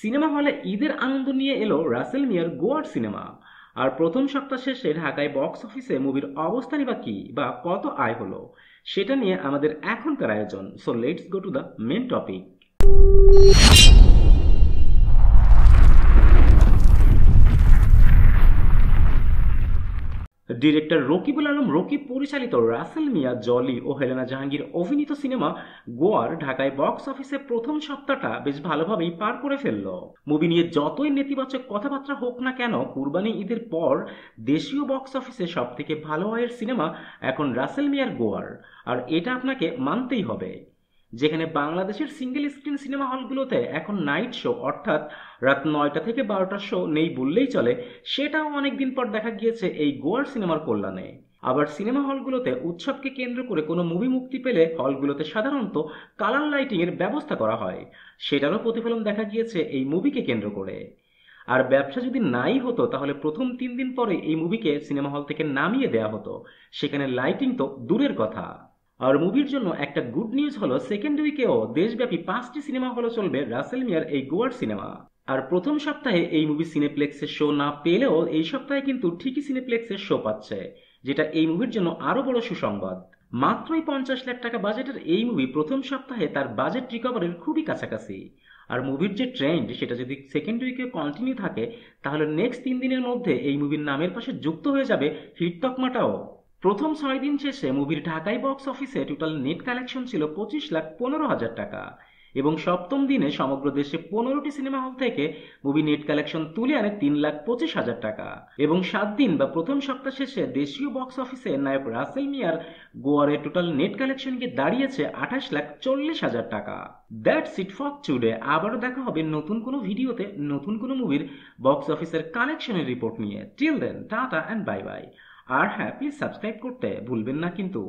Cinema হলে ঈদের আনন্দ নিয়ে এলো রাসেল মিয়ার গোয়ার সিনেমা। আর প্রথম সপ্তাহ শেষে ঢাকায় বক্স অফিসে মুভির অবস্থানই বা কি বা কত আয় হলো, সেটা নিয়ে আমাদের এখনকার আয়োজন। So let's go to the main topic. Director Rakibul Alam Rakib পরিচালিত রাসেল মিয়া, জলি ও হেলেনা জাহাঙ্গীর অভিনীত সিনেমা গোয়ার ঢাকায় বক্স অফিসে প্রথম সপ্তাহটা বেশ ভালোভাবেই পার করে ফেলল। মুভি নিয়ে যতই নেতিবাচক কথাবার্তা হোক না কেন, কুরবানি ঈদের পর দেশীয় বক্স অফিসে সব থেকে ভালো আয়ের সিনেমা এখন রাসেল মিয়ার গোয়ার। আর এটা আপনাকে মানতেই হবে। যেখানে বাংলাদেশের সিঙ্গেল স্ক্রিন সিনেমা হলগুলোতে এখন নাইট শো অর্থাৎ রাত ৯টা থেকে ১২টার শো নেই বললেই চলে, সেটাও অনেকদিন পর দেখা গিয়েছে এই গোয়ার সিনেমার কল্যাণে। আবার সিনেমা হলগুলোতে উৎসবকে কেন্দ্র করে কোনো মুভি মুক্তি পেলে হলগুলোতে সাধারণত কালার লাইটিং এর ব্যবস্থা করা হয়, সেটারও প্রতিফলন দেখা গিয়েছে এই মুভিকে কেন্দ্র করে। আর ব্যবসা যদি নাই হতো তাহলে প্রথম ৩ দিন পরে এই মুভিকে সিনেমা হল থেকে নামিয়ে দেওয়া হতো, সেখানে লাইটিং তো দূরের কথা। আর মুভির জন্য একটা গুড নিউজ হলো, সেকেন্ড উইকেও দেশব্যাপী 5টি সিনেমা হলে চলবে রাসেল মিয়ার এই গোয়ার সিনেমা। আর প্রথম সপ্তাহে এই মুভি সিনেপ্লেক্সের শো না পেলেও এই সপ্তাহে কিন্তু ঠিকই সিনেপ্লেক্সের শো পাচ্ছে, যেটা এই মুভির জন্য আরো বড় সুসংবাদ। মাত্রই 50 লাখ টাকা বাজেটের এই মুভি প্রথম সপ্তাহে তার বাজেট রিকভারির খুবই কাছাকাছি। আর মুভির যে ট্রেন্ড সেটা যদি সেকেন্ড উইকে কন্টিনিউ থাকে, তাহলে নেক্সট 3 দিনের মধ্যে এই মুভির নামের পাশে যুক্ত হয়ে যাবে হিট তকমাটাও। প্রথম 6 দিন শেষে মুভির ঢাকাই বক্স অফিসে টোটাল নেট কালেকশন ছিল 25,15,000 টাকা, এবং সপ্তম দিনে সমগ্র দেশে 15টি সিনেমা হল থেকে মুভি নেট কালেকশন তুলে আনে 3,25,000 টাকা। এবং 7 দিন বা প্রথম সপ্তাহ শেষে দেশীয় বক্স অফিসে নায়ক রাসেল মিয়ার গোয়ারে টোটাল নেট কালেকশন গিয়ে দাঁড়িয়েছে 28,40,000 টাকা। That's it for today. আবারও দেখা হবে নতুন কোনো ভিডিওতে নতুন কোনো মুভির বক্স অফিসের কালেকশনের রিপোর্ট নিয়ে। Till then tata and bye bye. আর হ্যাঁ, প্লিজ সাবস্ক্রাইব করতে ভুলবেন না কিন্তু।